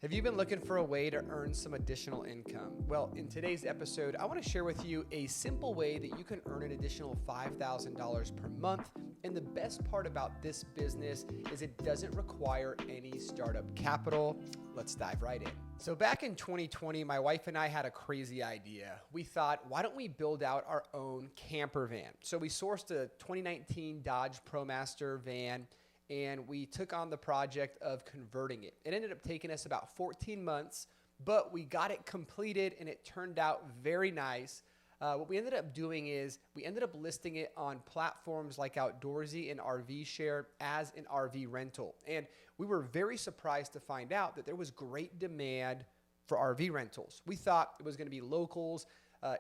Have you been looking for a way to earn some additional income? Well, in today's episode, I want to share with you a simple way that you can earn an additional $5,000 per month. And the best part about this business is it doesn't require any startup capital. Let's dive right in. So back in 2020, my wife and I had a crazy idea. We thought, why don't we build out our own camper van? So we sourced a 2019 Dodge ProMaster van, and we took on the project of converting it. It ended up taking us about 14 months, but we got it completed and it turned out very nice. What we ended up doing is we ended up listing it on platforms like Outdoorsy and RV Share as an RV rental. And we were very surprised to find out that there was great demand for RV rentals. We thought it was going to be locals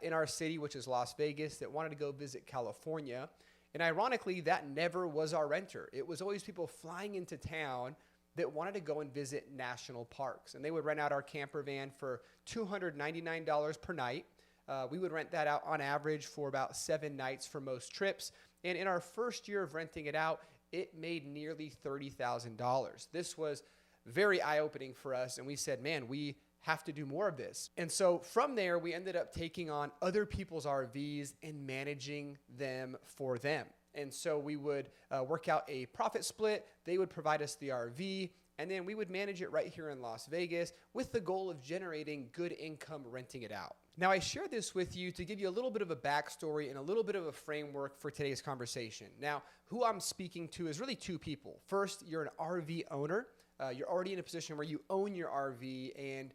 in our city, which is Las Vegas, that wanted to go visit California. And ironically, that never was our renter. It was always people flying into town that wanted to go and visit national parks. And they would rent out our camper van for $299 per night. We would rent that out on average for about 7 nights for most trips. And in our first year of renting it out, it made nearly $30,000. This was very eye-opening for us. And we said, man, we have to do more of this. And so from there, we ended up taking on other people's RVs and managing them for them. And so we would work out a profit split. They would provide us the RV, and then we would manage it right here in Las Vegas with the goal of generating good income renting it out. Now, I share this with you to give you a little bit of a backstory and a little bit of a framework for today's conversation. Now, who I'm speaking to is really two people. First, you're an RV owner. You're already in a position where you own your RV, and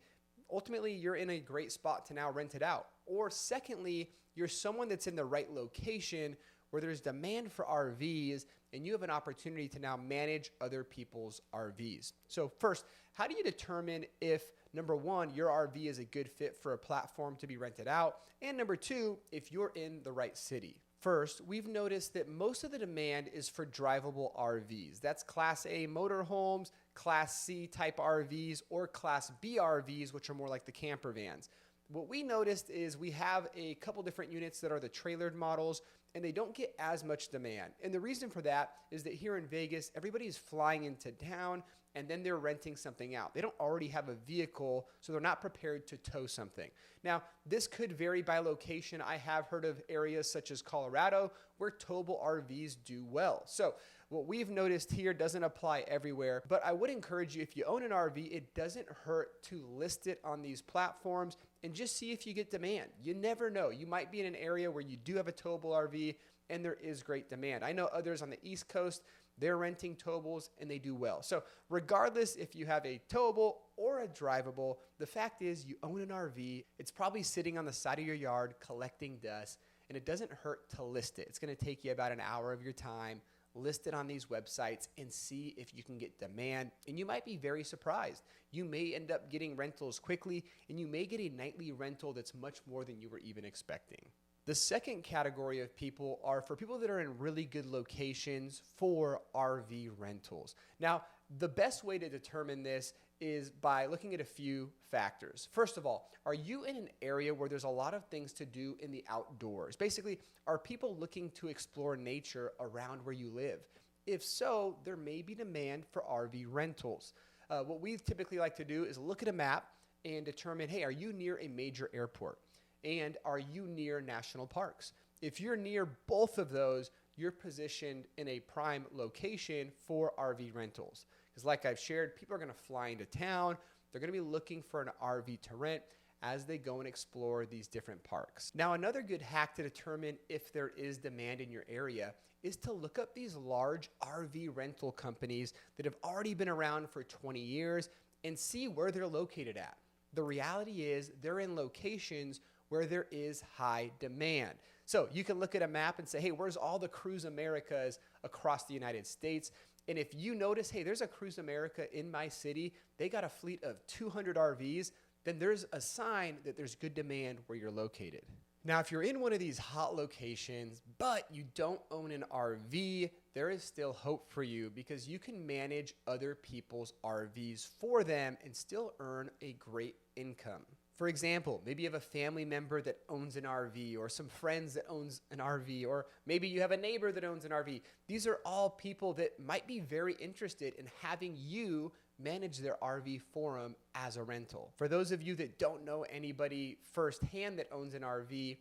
ultimately, you're in a great spot to now rent it out. Or secondly, you're someone that's in the right location where there's demand for RVs and you have an opportunity to now manage other people's RVs. So first, how do you determine if, number one, your RV is a good fit for a platform to be rented out? And number two, if you're in the right city? First, we've noticed that most of the demand is for drivable RVs. That's Class A motorhomes, Class C type RVs, or Class B RVs, which are more like the camper vans. What we noticed is we have a couple different units that are the trailered models, and they don't get as much demand. And the reason for that is that here in Vegas, everybody's flying into town and then they're renting something out. They don't already have a vehicle, so they're not prepared to tow something. Now, this could vary by location. I have heard of areas such as Colorado where towable RVs do well. So what we've noticed here doesn't apply everywhere, but I would encourage you, if you own an RV, it doesn't hurt to list it on these platforms and just see if you get demand. You never know. You might be in an area where you do have a towable RV and there is great demand. I know others on the East Coast, they're renting towables and they do well. So regardless if you have a towable or a drivable, the fact is you own an RV, it's probably sitting on the side of your yard collecting dust, and it doesn't hurt to list it. It's going to take you about an hour of your time. List it on these websites and see if you can get demand. And you might be very surprised. You may end up getting rentals quickly, and you may get a nightly rental that's much more than you were even expecting. The second category of people are for people that are in really good locations for RV rentals. Now, the best way to determine this is by looking at a few factors. First of all, are you in an area where there's a lot of things to do in the outdoors? Basically, are people looking to explore nature around where you live? If so, there may be demand for RV rentals. What we typically like to do is look at a map and determine, hey, are you near a major airport? And are you near national parks? If you're near both of those, you're positioned in a prime location for RV rentals. Because like I've shared, people are going to fly into town. They're going to be looking for an RV to rent as they go and explore these different parks. Now, another good hack to determine if there is demand in your area is to look up these large RV rental companies that have already been around for 20 years and see where they're located at. The reality is they're in locations where there is high demand. So you can look at a map and say, hey, where's all the Cruise Americas across the United States? And if you notice, hey, there's a Cruise America in my city, they got a fleet of 200 RVs, then there's a sign that there's good demand where you're located. Now, if you're in one of these hot locations, but you don't own an RV, there is still hope for you because you can manage other people's RVs for them and still earn a great income. For example, maybe you have a family member that owns an RV or some friends that owns an RV, or maybe you have a neighbor that owns an RV. These are all people that might be very interested in having you manage their RV for them as a rental. For those of you that don't know anybody firsthand that owns an RV,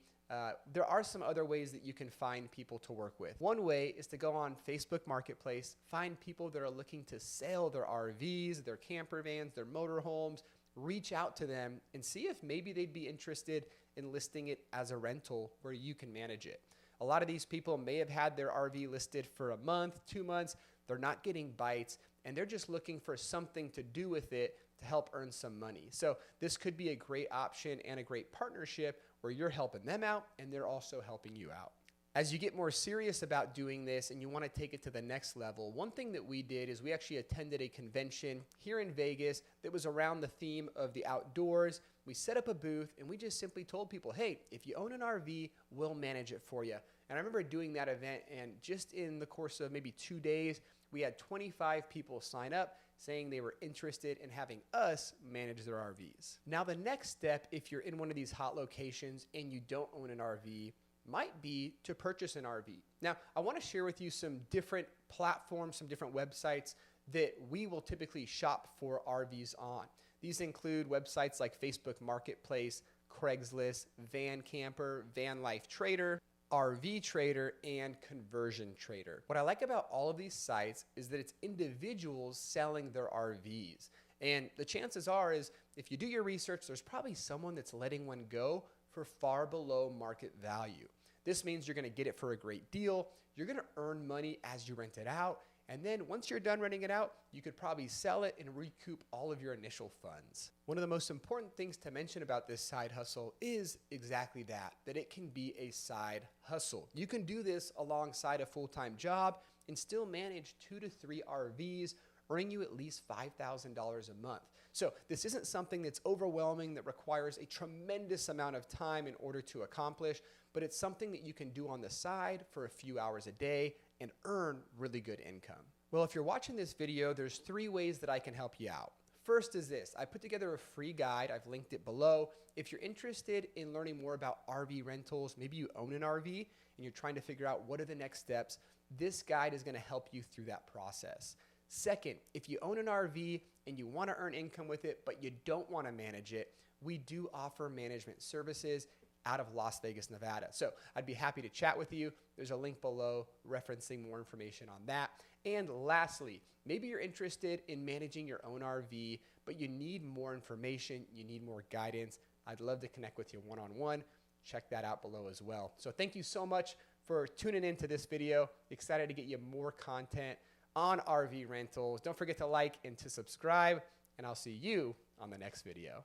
there are some other ways that you can find people to work with. One way is to go on Facebook Marketplace, find people that are looking to sell their RVs, their camper vans, their motorhomes, reach out to them and see if maybe they'd be interested in listing it as a rental where you can manage it. A lot of these people may have had their RV listed for a month, 2 months. They're not getting bites, and they're just looking for something to do with it to help earn some money. So this could be a great option and a great partnership where you're helping them out and they're also helping you out. As you get more serious about doing this and you want to take it to the next level, one thing that we did is we actually attended a convention here in Vegas that was around the theme of the outdoors. We set up a booth and we just simply told people, hey, if you own an RV, we'll manage it for you. And I remember doing that event, and just in the course of maybe 2 days, we had 25 people sign up saying they were interested in having us manage their RVs. Now, the next step, if you're in one of these hot locations and you don't own an RV, might be to purchase an RV. Now, I want to share with you some different platforms, some different websites that we will typically shop for RVs on. These include websites like Facebook Marketplace, Craigslist, Van Camper, Van Life Trader, RV Trader, and Conversion Trader. What I like about all of these sites is that it's individuals selling their RVs. And the chances are is if you do your research, there's probably someone that's letting one go for far below market value. This means you're going to get it for a great deal. You're going to earn money as you rent it out. And then once you're done renting it out, you could probably sell it and recoup all of your initial funds. One of the most important things to mention about this side hustle is exactly that it can be a side hustle. You can do this alongside a full-time job and still manage 2 to 3 RVs, earning you at least $5,000 a month. So this isn't something that's overwhelming, that requires a tremendous amount of time in order to accomplish, but it's something that you can do on the side for a few hours a day and earn really good income. Well, if you're watching this video, there's 3 ways that I can help you out. First is this. I put together a free guide. I've linked it below. If you're interested in learning more about RV rentals, maybe you own an RV and you're trying to figure out what are the next steps, this guide is going to help you through that process. Second, if you own an RV and you want to earn income with it, but you don't want to manage it, we do offer management services out of Las Vegas, Nevada. So I'd be happy to chat with you. There's a link below referencing more information on that. And lastly, maybe you're interested in managing your own RV, but you need more information, you need more guidance. I'd love to connect with you one-on-one. Check that out below as well. So thank you so much for tuning into this video. Excited to get you more content on RV rentals. Don't forget to like and to subscribe, and I'll see you on the next video.